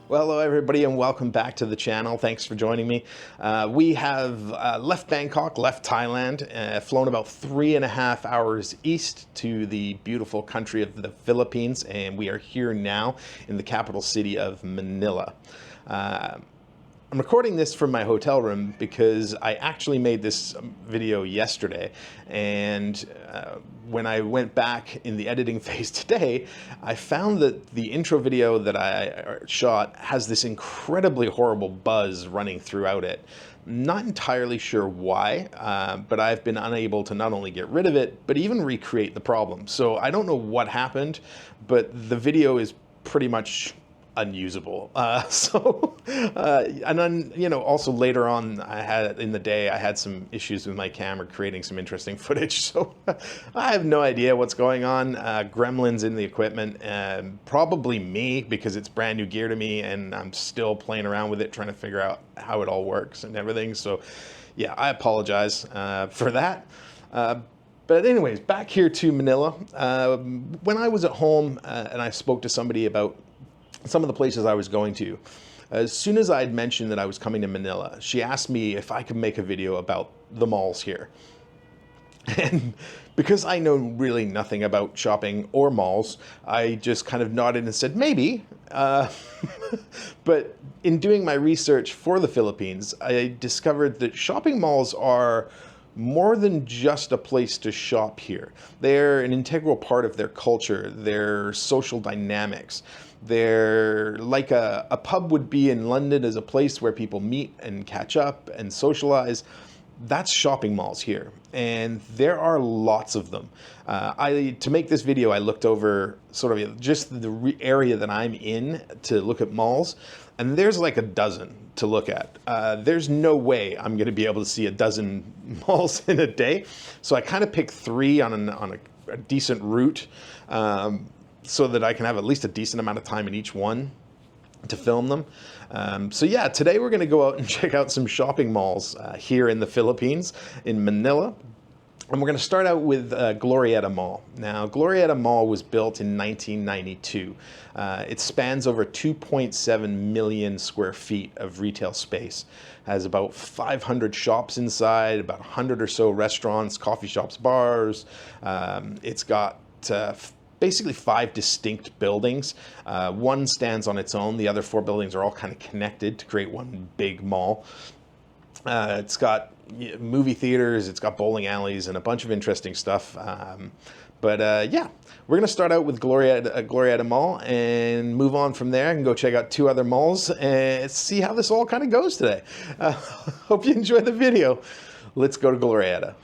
Well, hello everybody and welcome back to the channel. Thanks for joining me. We have left Bangkok, left Thailand, flown about 3.5 hours east to the beautiful country of the Philippines, and we are here now in the capital city of Manila. I'm recording this from my hotel room because I actually made this video yesterday, and when I went back in the editing phase today, I found that the intro video that I shot has this incredibly horrible buzz running throughout it. Not entirely sure why, but I've been unable to not only get rid of it, but even recreate the problem. So I don't know what happened, but the video is pretty much unusable. And then, also later on, I had some issues with my camera creating some interesting footage. So I have no idea what's going on. Gremlins in the equipment, probably me, because it's brand new gear to me and I'm still playing around with it, trying to figure out how it all works and everything. So yeah, I apologize for that. But anyways, back here to Manila. When I was at home and I spoke to somebody about some of the places I was going to, as soon as I had mentioned that I was coming to Manila, she asked me if I could make a video about the malls here. And because I know really nothing about shopping or malls, I just kind of nodded and said, maybe. But in doing my research for the Philippines, I discovered that shopping malls are more than just a place to shop here. They're an integral part of their culture, their social dynamics. They're like a pub would be in London as a place where people meet and catch up and socialize. That's shopping malls here, and there are lots of them. To make this video, I looked over sort of just the area that I'm in to look at malls, and there's like a dozen to look at. There's no way I'm going to be able to see a dozen malls in a day, so I kind of picked 3 on a decent route, so that I can have at least a decent amount of time in each one to film them. So yeah, today we're going to go out and check out some shopping malls here in the Philippines, in Manila. And we're going to start out with Glorietta Mall. Now, Glorietta Mall was built in 1992. It spans over 2.7 million square feet of retail space. Has about 500 shops inside, about 100 or so restaurants, coffee shops, bars. It's got basically 5 distinct buildings. One stands on its own. The other 4 buildings are all kind of connected to create one big mall. It's got movie theaters, it's got bowling alleys, and a bunch of interesting stuff. Yeah, we're going to start out with Glorietta Mall and move on from there and go check out 2 other malls and see how this all kind of goes today. Hope you enjoy the video. Let's go to Glorietta.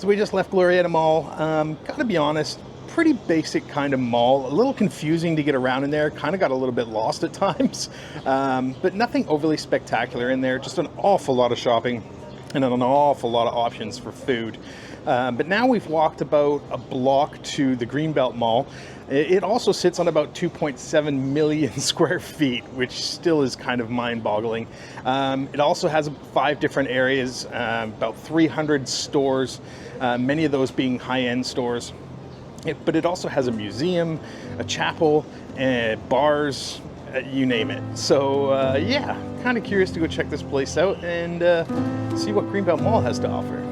So we just left Glorietta Mall. Gotta be honest, pretty basic kind of mall. A little confusing to get around in there. Kind of got a little bit lost at times. But nothing overly spectacular in there. Just an awful lot of shopping and an awful lot of options for food. But now we've walked about a block to the Greenbelt Mall. It also sits on about 2.7 million square feet, which still is kind of mind-boggling. It also has 5 different areas, about 300 stores, many of those being high-end stores. But it also has a museum, a chapel, bars, you name it. So yeah, kind of curious to go check this place out and see what Greenbelt Mall has to offer.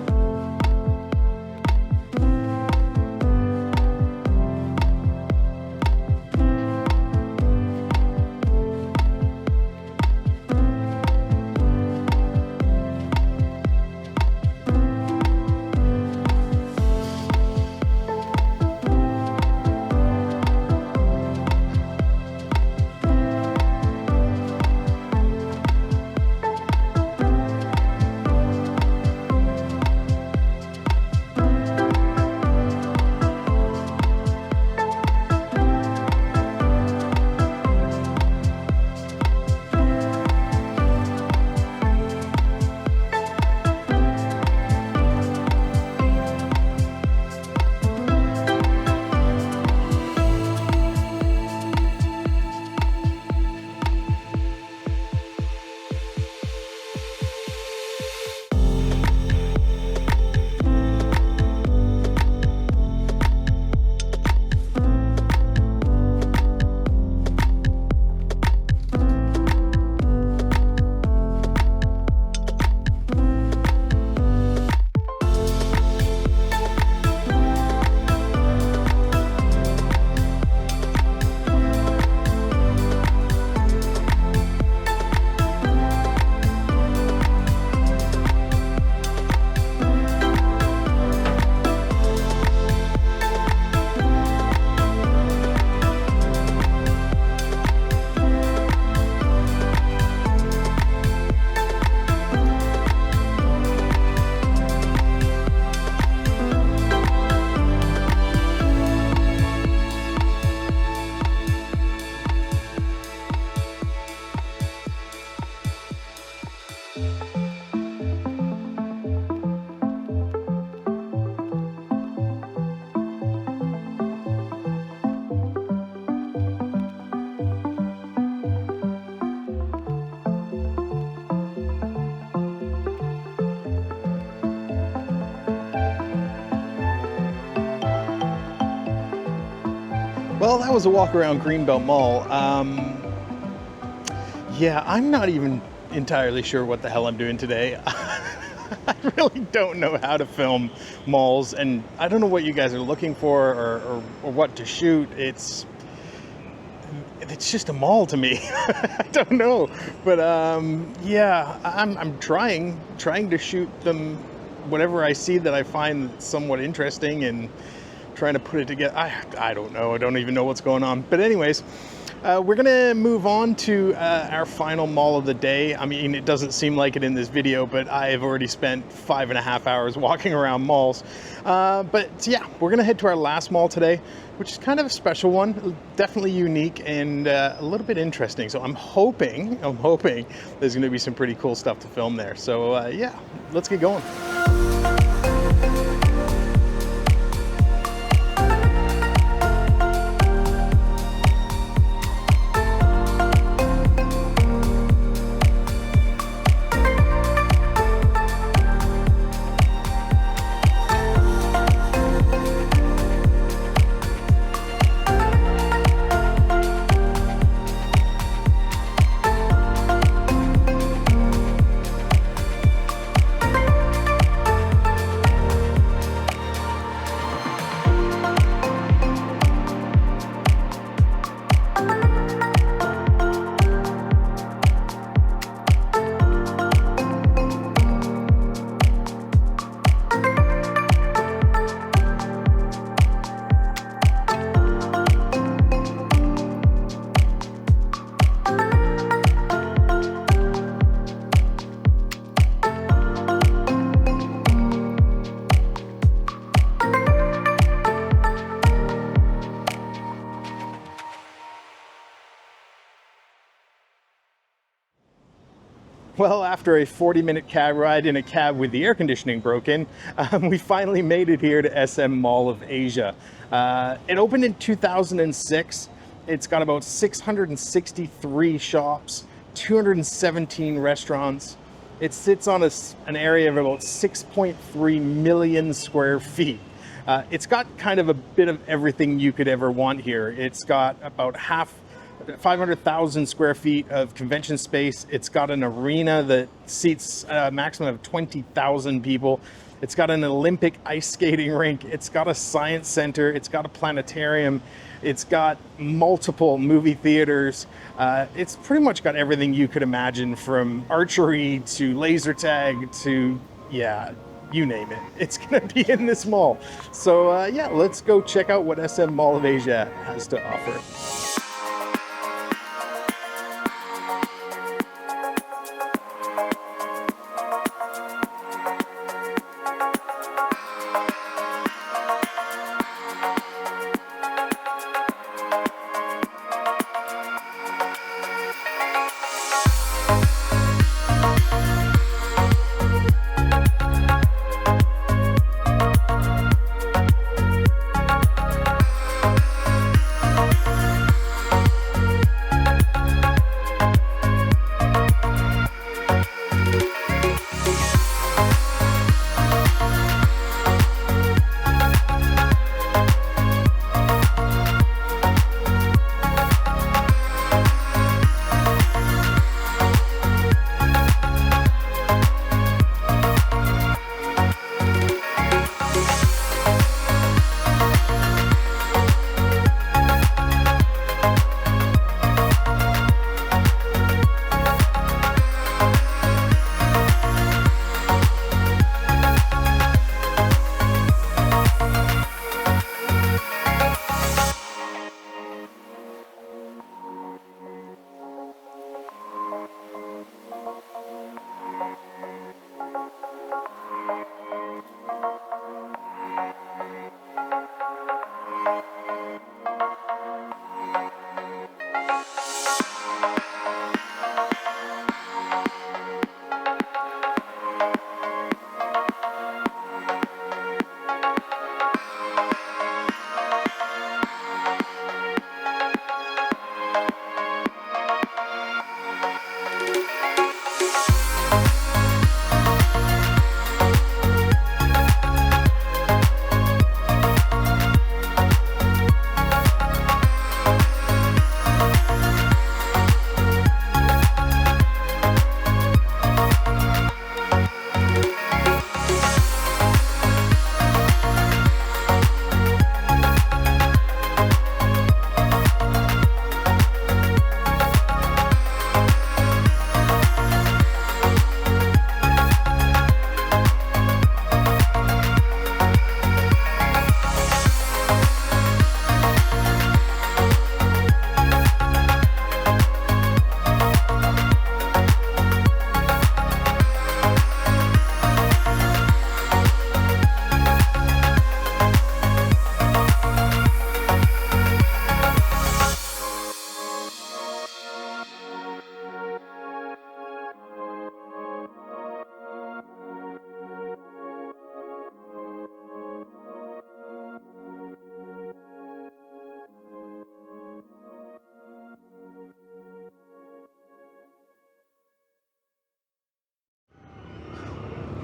Well, that was a walk around Greenbelt Mall. Yeah, I'm not even entirely sure what the hell I'm doing today. I really don't know how to film malls, and I don't know what you guys are looking for or what to shoot. It's just a mall to me. I don't know, but yeah, I'm trying to shoot them whatever I see that I find somewhat interesting and trying to put it together. I don't know. I don't even know what's going on. But anyways, we're gonna move on to our final mall of the day. I mean, it doesn't seem like it in this video, but I have already spent 5.5 hours walking around malls. But yeah, we're gonna head to our last mall today, which is kind of a special one, definitely unique and a little bit interesting. So I'm hoping there's gonna be some pretty cool stuff to film there. So yeah, let's get going. Well, after a 40-minute cab ride in a cab with the air conditioning broken, we finally made it here to SM Mall of Asia. It opened in 2006. It's got about 663 shops, 217 restaurants. It sits on an area of about 6.3 million square feet. It's got kind of a bit of everything you could ever want here. It's got about 500,000 square feet of convention space. It's got an arena that seats a maximum of 20,000 people. It's got an Olympic ice skating rink. It's got a science center. It's got a planetarium. It's got multiple movie theaters. It's pretty much got everything you could imagine, from archery to laser tag to, yeah, you name it. It's gonna be in this mall. So yeah, let's go check out what SM Mall of Asia has to offer.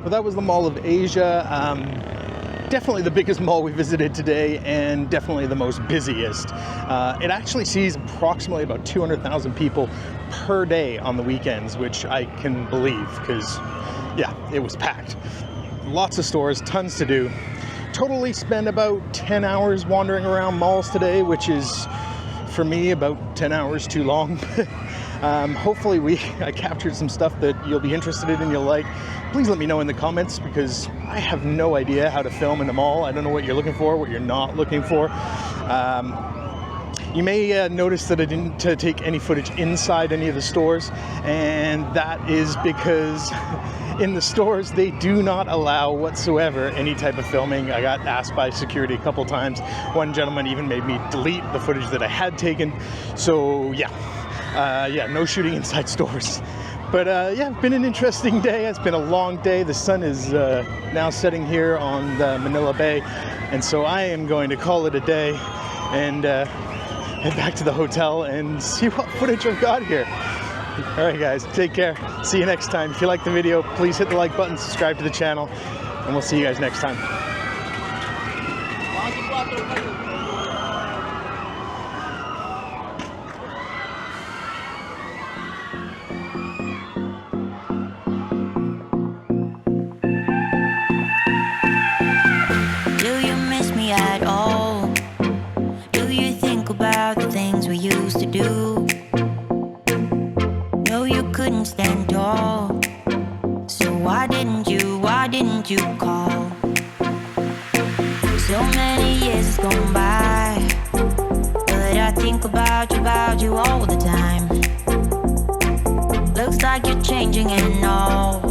Well, that was the Mall of Asia. Definitely the biggest mall we visited today, and definitely the most busiest. It actually sees approximately about 200,000 people per day on the weekends, which I can believe because, yeah, it was packed. Lots of stores, tons to do. Totally spent about 10 hours wandering around malls today, which is, for me, about 10 hours too long. Hopefully I captured some stuff that you'll be interested in and you'll like. Please let me know in the comments, because I have no idea how to film in the mall. I don't know what you're looking for, what you're not looking for. You may notice that I didn't take any footage inside any of the stores, and that is because in the stores they do not allow whatsoever any type of filming. I got asked by security a couple times. One gentleman even made me delete the footage that I had taken. So yeah, no shooting inside stores. But yeah, it's been an interesting day. It's been a long day. The sun is now setting here on the Manila Bay, and so I am going to call it a day and head back to the hotel and see what footage I've got here. All right, guys, take care. See you next time. If you like the video, please hit the like button, subscribe to the channel, and we'll see you guys next time. At all? Do you think about the things we used to do? No, you couldn't stand tall. So why didn't you call? So many years has gone by, but I think about you all the time. Looks like you're changing and all.